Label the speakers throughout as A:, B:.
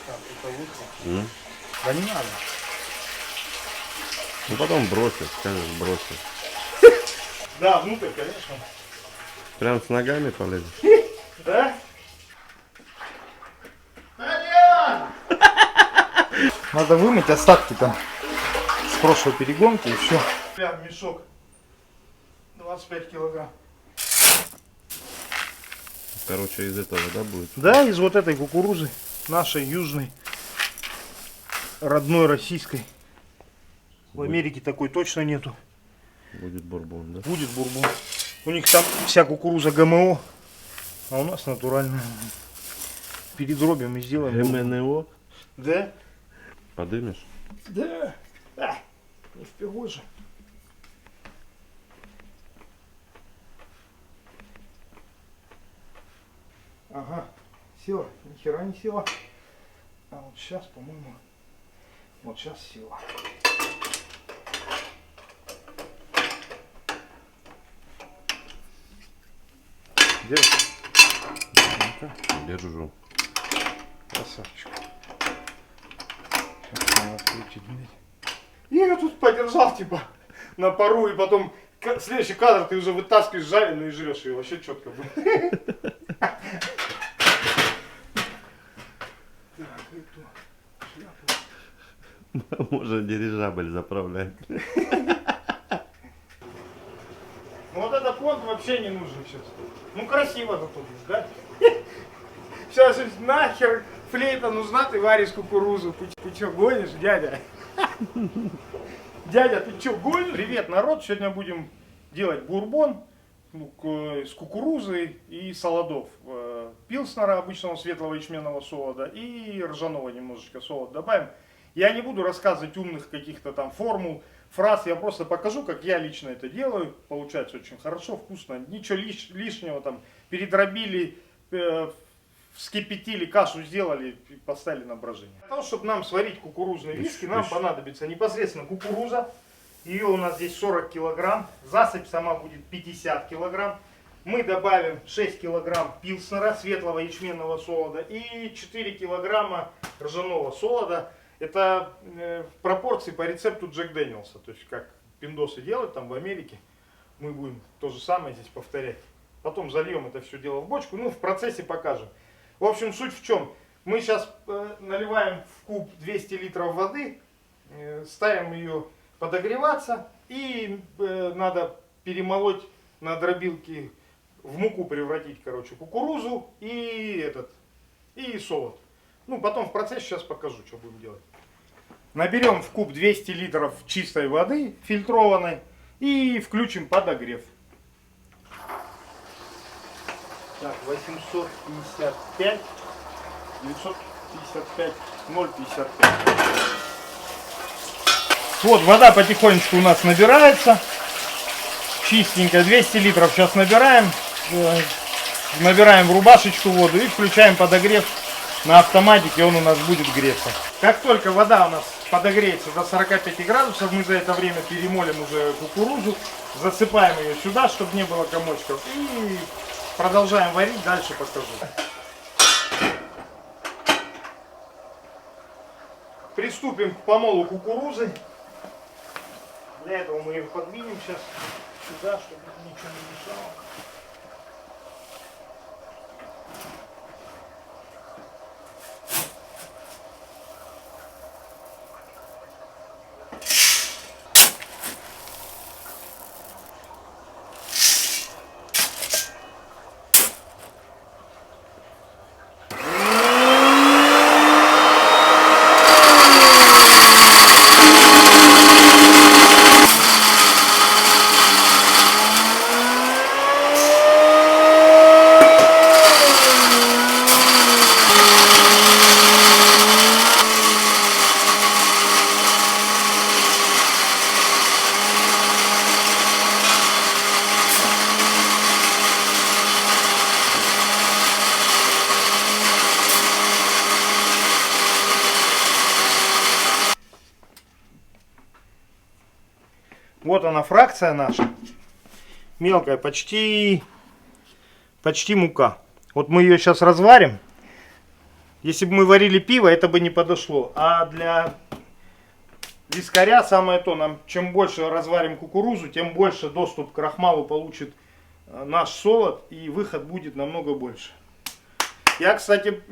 A: Так, это лучше. Да не надо.
B: Ну потом бросишь, скажешь, бросишь.
A: Да, внутрь, конечно.
B: Прям с ногами полезешь?
A: Да? Надя! Надо вымыть остатки там с прошлой перегонки и все. Прям мешок 25 килограмм.
B: Короче, из этого, да, будет?
A: Да, из вот этой кукурузы, нашей южной, родной российской. В Америке такой точно нету.
B: Будет бурбон, да?
A: Будет бурбон. У них там вся кукуруза ГМО, а у нас натуральная. Передробим и сделаем бурбон.
B: МНО?
A: Да?
B: Подымешь?
A: Да. А, не впервой же. Ага, села. Ни хера не села. А вот сейчас, по-моему, вот сейчас села. Держи.
B: Держу.
A: Красавчик. Сейчас надо включить дверь. Я тут подержал, типа, на пару, и потом следующий кадр ты уже вытаскиваешь жареную и жрешь ее. Вообще четко будет. Так, эту шляпу.
B: Можно дирижабль заправлять.
A: Ну вот этот фонд вообще не нужен сейчас. Ну красиво зато будет, да? Сейчас нахер флейта нужна, ты варишь кукурузу. Ты что, гонишь, дядя? Дядя, ты что, гонишь? Привет, народ. Сегодня будем делать бурбон с кукурузой и солодов. Пилснера обычного светлого ячменного солода и ржаного немножечко солода добавим. Я не буду рассказывать умных каких-то там формул, фраз, я просто покажу, как я лично это делаю. Получается очень хорошо, вкусно. Ничего лишнего там. Передробили, вскипятили, кашу сделали и поставили на брожение. Для того, чтобы нам сварить кукурузные виски, нам понадобится непосредственно кукуруза. Ее у нас здесь 40 килограмм. Засыпь сама будет 50 килограмм. Мы добавим 6 килограмм пилснера, светлого ячменного солода, и 4 килограмма ржаного солода. Это в пропорции по рецепту Джек Дэниелса. То есть как пиндосы делают там в Америке. Мы будем то же самое здесь повторять. Потом зальем это все дело в бочку. Ну, в процессе покажем. В общем, суть в чем. Мы сейчас наливаем в куб 200 литров воды. Ставим ее подогреваться. И надо перемолоть на дробилке, в муку превратить, короче, кукурузу и солод. Ну, потом в процессе сейчас покажу, что будем делать. Наберем в куб 200 литров чистой воды, фильтрованной, и включим подогрев. Так, 855, 955, 0,55. Вот, вода потихонечку у нас набирается. Чистенькая, 200 литров сейчас набираем. Набираем в рубашечку воду и включаем подогрев. На автоматике он у нас будет греться. Как только вода у нас подогреется до 45 градусов, мы за это время перемолим уже кукурузу, засыпаем ее сюда, чтобы не было комочков, и продолжаем варить, дальше покажу. Приступим к помолу кукурузы. Для этого мы ее подвинем сейчас сюда, чтобы ничего не мешало. Вот она, фракция наша. Мелкая, почти мука. Вот мы ее сейчас разварим. Если бы мы варили пиво, это бы не подошло. А для вискаря самое то. Нам чем больше разварим кукурузу, тем больше доступ к крахмалу получит наш солод. И выход будет намного больше. Я, кстати,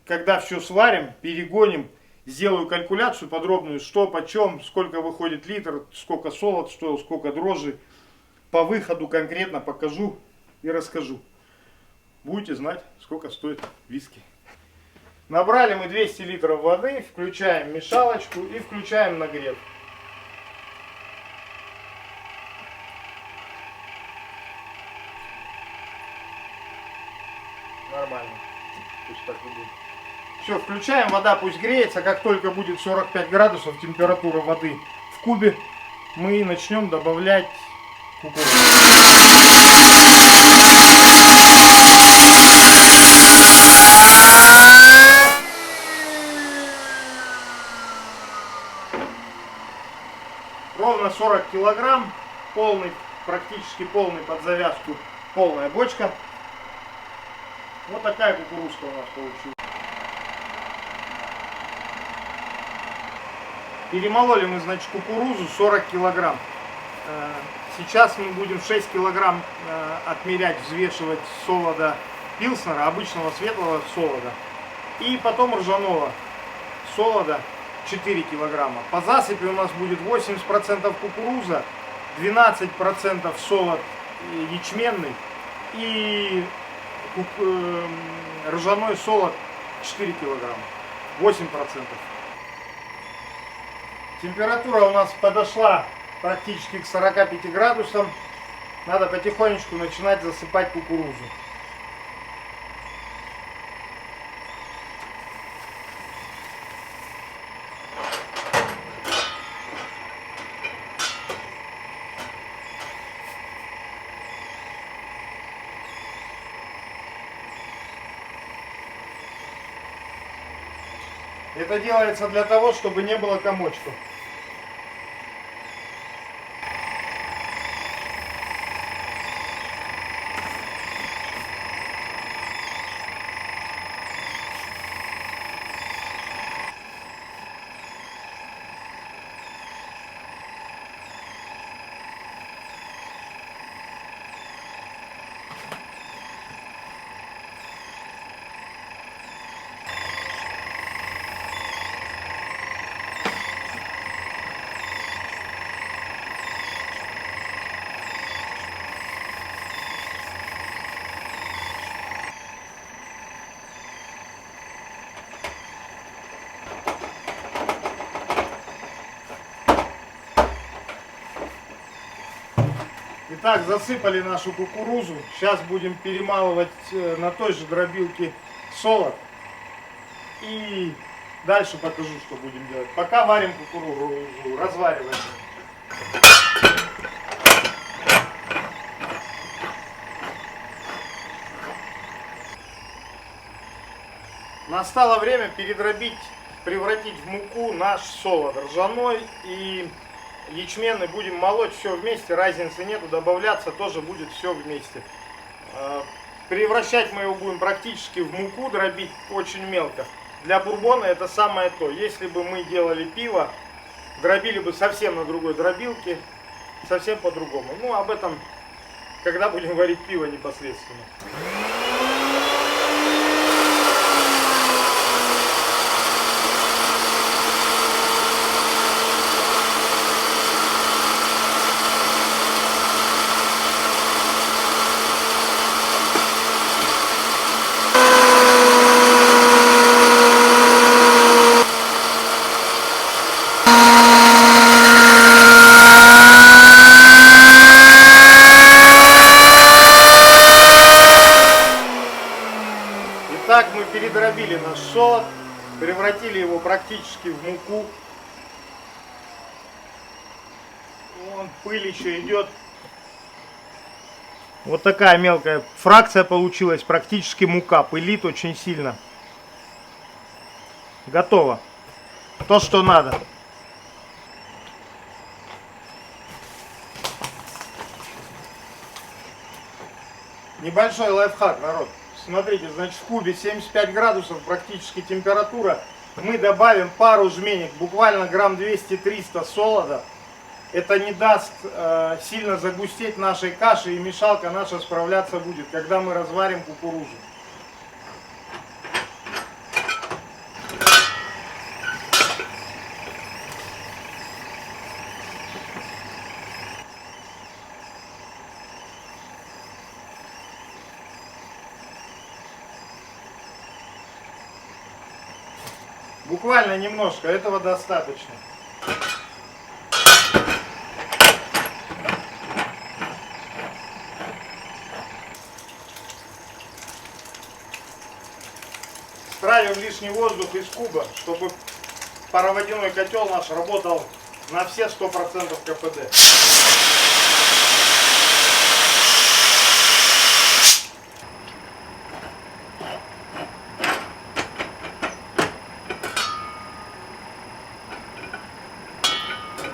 A: когда все сварим, перегоним, сделаю калькуляцию подробную, что почем, сколько выходит литр, сколько солод стоил, сколько дрожжи. По выходу конкретно покажу и расскажу. Будете знать, сколько стоит виски. Набрали мы 200 литров воды, включаем мешалочку и включаем нагрев. Нормально. Пусть так и будет. Все, включаем, вода пусть греется. Как только будет 45 градусов температура воды в кубе, мы начнем добавлять кукурузу. Ровно 40 килограмм, полный, практически полный под завязку, полная бочка. Вот такая кукурузка у нас получилась. Перемололи мы, значит, кукурузу 40 килограмм. Сейчас мы будем 6 килограмм отмерять, взвешивать солода пилснера, обычного светлого солода. И потом ржаного солода 4 килограмма. По засыпи у нас будет 80% кукуруза, 12% солод ячменный и ржаной солод 4 килограмма. 8%. Температура у нас подошла практически к 45 градусам. Надо потихонечку начинать засыпать кукурузу. Это делается для того, чтобы не было комочков. Итак, засыпали нашу кукурузу. Сейчас будем перемалывать на той же дробилке солод. И дальше покажу, что будем делать. Пока варим кукурузу, развариваем. Настало время передробить, превратить в муку наш солод ржаной и ячменный. Будем молоть все вместе, разницы нету, добавляться тоже будет все вместе. Превращать мы его будем практически в муку, дробить очень мелко. Для бурбона это самое то. Если бы мы делали пиво, дробили бы совсем на другой дробилке, совсем по-другому. Ну, об этом, когда будем варить пиво непосредственно. Так мы передробили наш солод, превратили его практически в муку. Вон пыль еще идет. Вот такая мелкая фракция получилась, практически мука, пылит очень сильно. Готово. То, что надо. Небольшой лайфхак, народ. Смотрите, значит, в кубе 75 градусов практически температура. Мы добавим пару жменек, буквально грамм 200-300 солода. Это не даст сильно загустеть нашей каши, и мешалка наша справляться будет, когда мы разварим кукурузу. Буквально немножко, этого достаточно. Стравим лишний воздух из куба, чтобы пароводяной котел наш работал на все 100% КПД.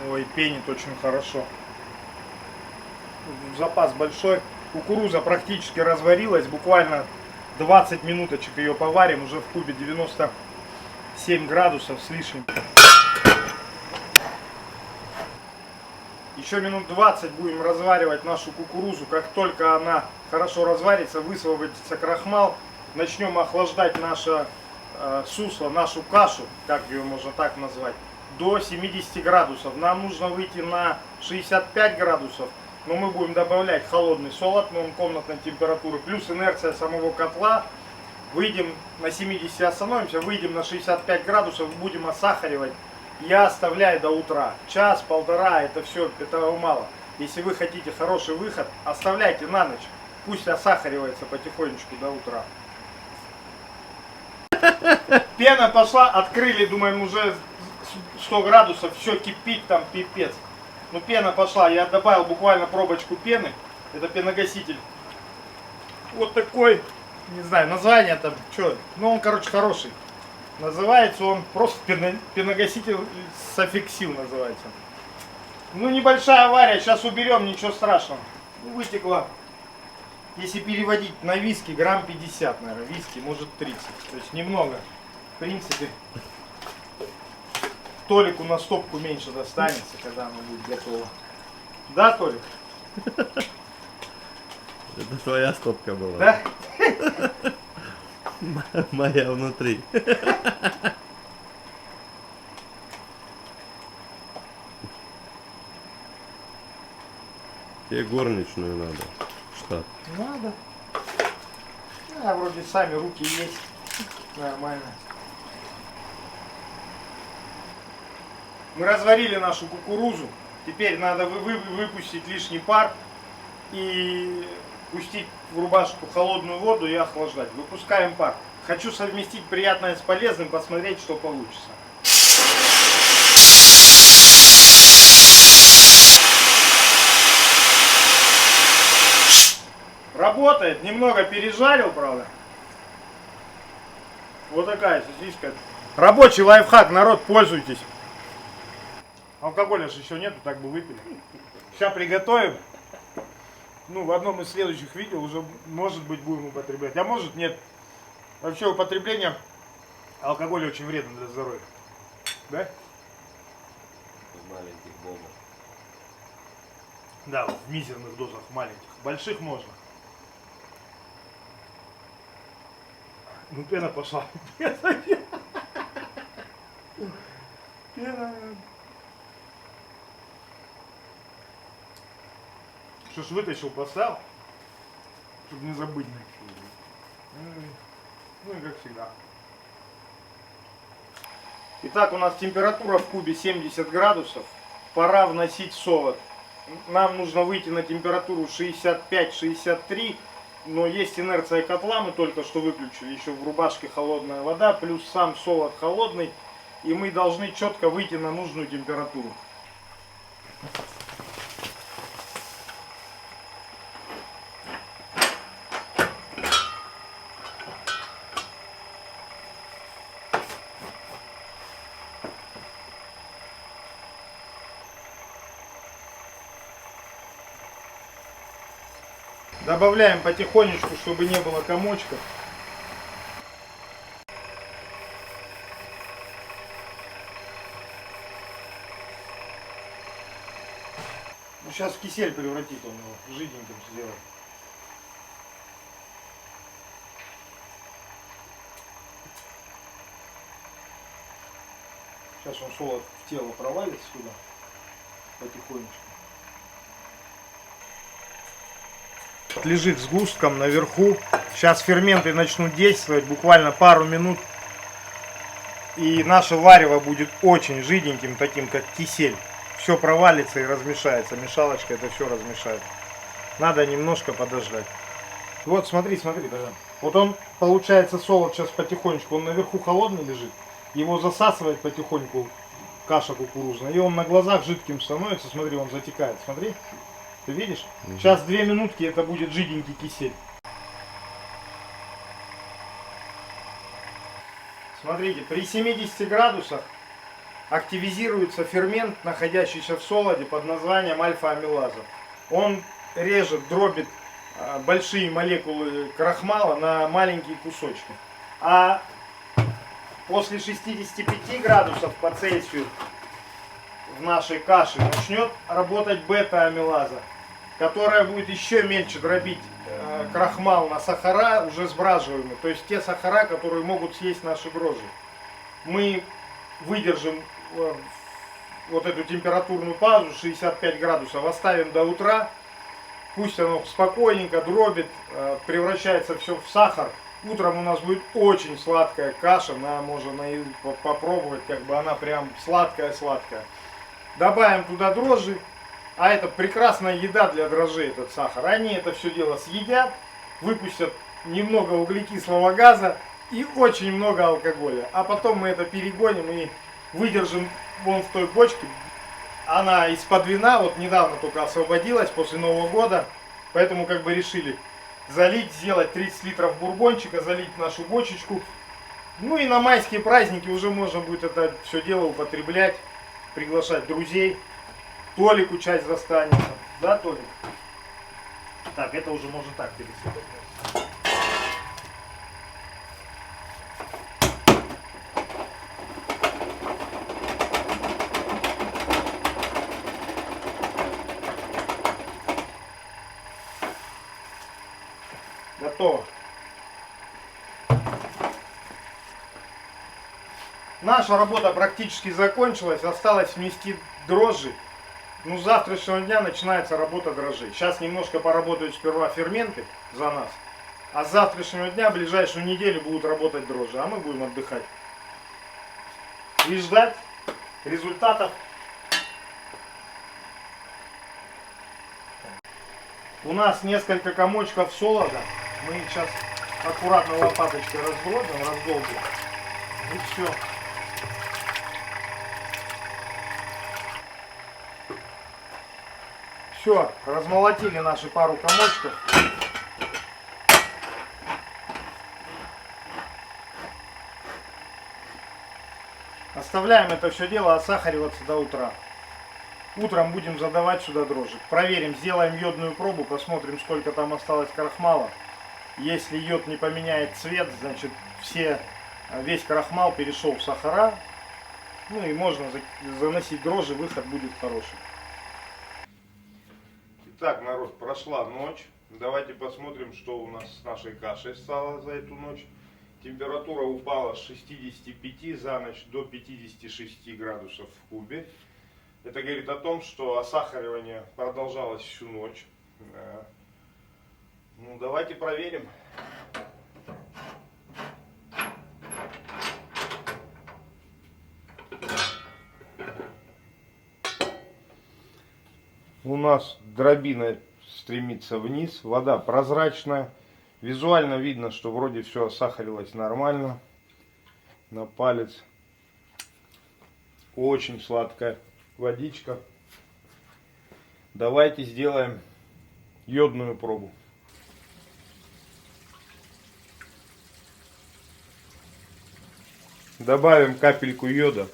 A: Ой, пенит очень хорошо. Запас большой. Кукуруза практически разварилась. Буквально 20 минуточек ее поварим. Уже в кубе 97 градусов с лишним. Еще минут 20 будем разваривать нашу кукурузу. Как только она хорошо разварится, высвободится крахмал, начнем охлаждать наше сусло, нашу кашу, как ее можно так назвать, до 70 градусов. Нам нужно выйти на 65 градусов, но мы будем добавлять холодный солод, но он комнатной температуры, плюс инерция самого котла. Выйдем на 70, остановимся, выйдем на 65 градусов, будем осахаривать. Я оставляю до утра. Час-полтора, это все, этого мало. Если вы хотите хороший выход, оставляйте на ночь. Пусть осахаривается потихонечку до утра. Пена пошла, открыли, думаем, уже 100 градусов, все кипит там, пипец. Ну, пена пошла, я добавил буквально пробочку пены. Это пеногаситель. Вот такой, не знаю, название там, что, ну он, короче, хороший. Называется он просто пеногаситель Софиксил называется. Ну, небольшая авария, сейчас уберем, ничего страшного. Ну, вытекло, если переводить на виски, грамм 50, наверное, виски, может 30. То есть немного. В принципе, Толику на стопку меньше достанется, когда оно будет готово. Да, Толик?
B: Это твоя стопка была.
A: Да?
B: Моя внутри. Тебе горничную надо. Штат.
A: Надо. А, вроде сами руки есть. Нормально. Мы разварили нашу кукурузу. Теперь надо выпустить лишний пар и пустить в рубашку холодную воду и охлаждать. Выпускаем пар. Хочу совместить приятное с полезным, посмотреть, что получится. Работает. Немного пережарил, правда. Вот такая сосиска. Рабочий лайфхак, народ, пользуйтесь. Алкоголя же еще нету, так бы выпили. Сейчас приготовим. Ну, в одном из следующих видео уже, может быть, будем употреблять. А может, нет. Вообще, употребление алкоголя очень вредно для здоровья. Да?
B: В маленьких дозах.
A: Да, в мизерных дозах маленьких. Больших можно. Ну, пена пошла. Пена. Что ж, вытащил, поставил, чтобы не забыть. Ну и как всегда. Итак, у нас температура в кубе 70 градусов. Пора вносить солод. Нам нужно выйти на температуру 65-63. Но есть инерция котла, мы только что выключили. Еще в рубашке холодная вода, плюс сам солод холодный. И мы должны четко выйти на нужную температуру. Добавляем потихонечку, чтобы не было комочков. Ну, сейчас в кисель превратит он его, жиденьким сделает. Сейчас он солод в тело провалится сюда потихонечку. Лежит сгустком наверху. Сейчас ферменты начнут действовать буквально пару минут. И наше варево будет очень жиденьким, таким как кисель. Все провалится и размешается. Мешалочка это все размешает. Надо немножко подождать. Вот смотри, да. Вот он, получается, солод сейчас потихонечку. Он наверху холодный лежит. Его засасывает потихоньку каша кукурузная. И он на глазах жидким становится. Смотри, он затекает. Смотри. Ты видишь? Сейчас 2 минутки, это будет жиденький кисель. Смотрите, при 70 градусах активизируется фермент, находящийся в солоде под названием альфа-амилаза. Он режет, дробит большие молекулы крахмала на маленькие кусочки. А после 65 градусов по Цельсию в нашей каше начнет работать бета-амилаза, которая будет еще меньше дробить крахмал на сахара, уже сбраживаемые. То есть те сахара, которые могут съесть наши дрожжи. Мы выдержим вот эту температурную паузу 65 градусов, оставим до утра. Пусть оно спокойненько дробит, превращается все в сахар. Утром у нас будет очень сладкая каша, можно попробовать, как бы она прям сладкая-сладкая. Добавим туда дрожжи. А это прекрасная еда для дрожжей, этот сахар. Они это все дело съедят, выпустят немного углекислого газа и очень много алкоголя. А потом мы это перегоним и выдержим вон в той бочке. Она из-под вина, вот недавно только освободилась после Нового года. Поэтому как бы решили залить, сделать 30 литров бурбончика, залить в нашу бочечку. Ну и на майские праздники уже можно будет это все дело употреблять, приглашать друзей. Толику часть достанется. Да, Толик? Так, это уже можно так пересыпать. Готово. Наша работа практически закончилась. Осталось внести дрожжи. Ну, с завтрашнего дня начинается работа дрожжей. Сейчас немножко поработают сперва ферменты за нас. А с завтрашнего дня, ближайшую неделю будут работать дрожжи. А мы будем отдыхать. И ждать результатов. У нас несколько комочков солода. Мы их сейчас аккуратно лопаточкой разбродим, раздолбим. И все. Все, размолотили наши пару комочков. Оставляем это все дело осахариваться до утра. Утром будем задавать сюда дрожжи. Проверим, сделаем йодную пробу, посмотрим, сколько там осталось крахмала. Если йод не поменяет цвет, значит весь крахмал перешел в сахара. Ну и можно заносить дрожжи, выход будет хороший. Итак, народ, прошла ночь. Давайте посмотрим, что у нас с нашей кашей стало за эту ночь. Температура упала с 65 за ночь до 56 градусов в кубе. Это говорит о том, что осахаривание продолжалось всю ночь. Ну, давайте проверим. У нас дробина стремится вниз, вода прозрачная. Визуально видно, что вроде все осахарилось нормально. На палец. Очень сладкая водичка. Давайте сделаем йодную пробу. Добавим капельку йода.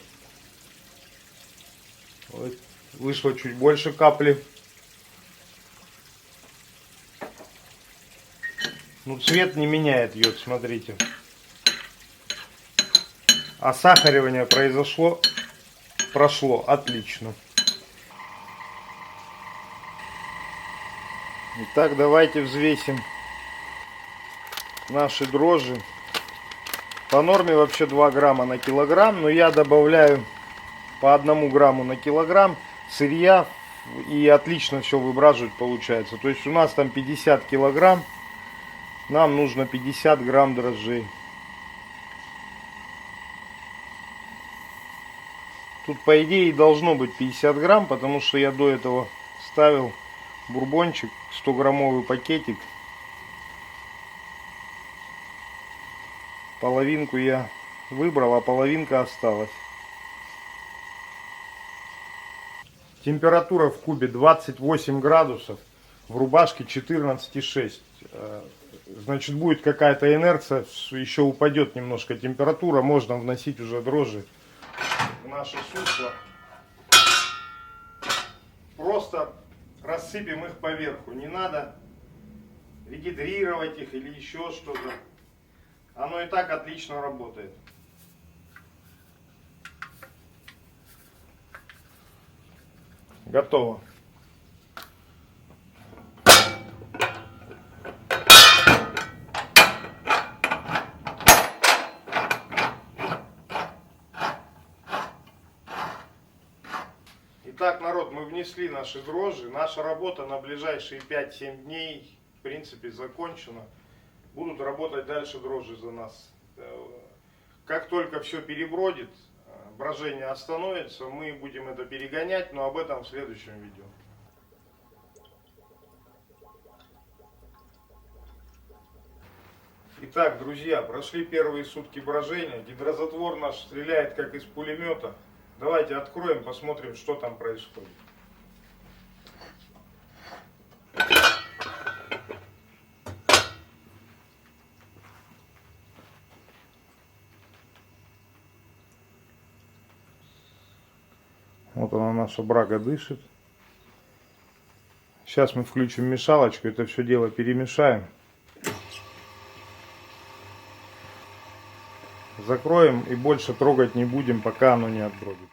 A: Вот. Вышло чуть больше капли. Ну, цвет не меняет йод, смотрите. А сахаривание прошло отлично. Итак, давайте взвесим наши дрожжи. По норме вообще 2 грамма на килограмм, но я добавляю по 1 грамму на килограмм сырья, и отлично все выбраживать получается. То есть у нас там 50 килограмм, нам нужно 50 грамм дрожжей. Тут по идее должно быть 50 грамм, потому что я до этого ставил бурбончик, 100-граммовый пакетик. Половинку я выбрал, а половинка осталась. Температура в кубе 28 градусов, в рубашке 14,6. Значит, будет какая-то инерция, еще упадет немножко температура, можно вносить уже дрожжи в наше сусло. Просто рассыпем их поверху, не надо регидрировать их или еще что-то. Оно и так отлично работает. Готово. Итак, народ, мы внесли наши дрожжи. Наша работа на ближайшие 5-7 дней в принципе закончена. Будут работать дальше дрожжи за нас. Как только все перебродит, брожение остановится, мы будем это перегонять, но об этом в следующем видео. Итак, друзья, прошли первые сутки брожения. Гидрозатвор наш стреляет как из пулемета. Давайте откроем, посмотрим, что там происходит. Вот она, наша брага, дышит. Сейчас мы включим мешалочку, это все дело перемешаем. Закроем и больше трогать не будем, пока оно не отбродит.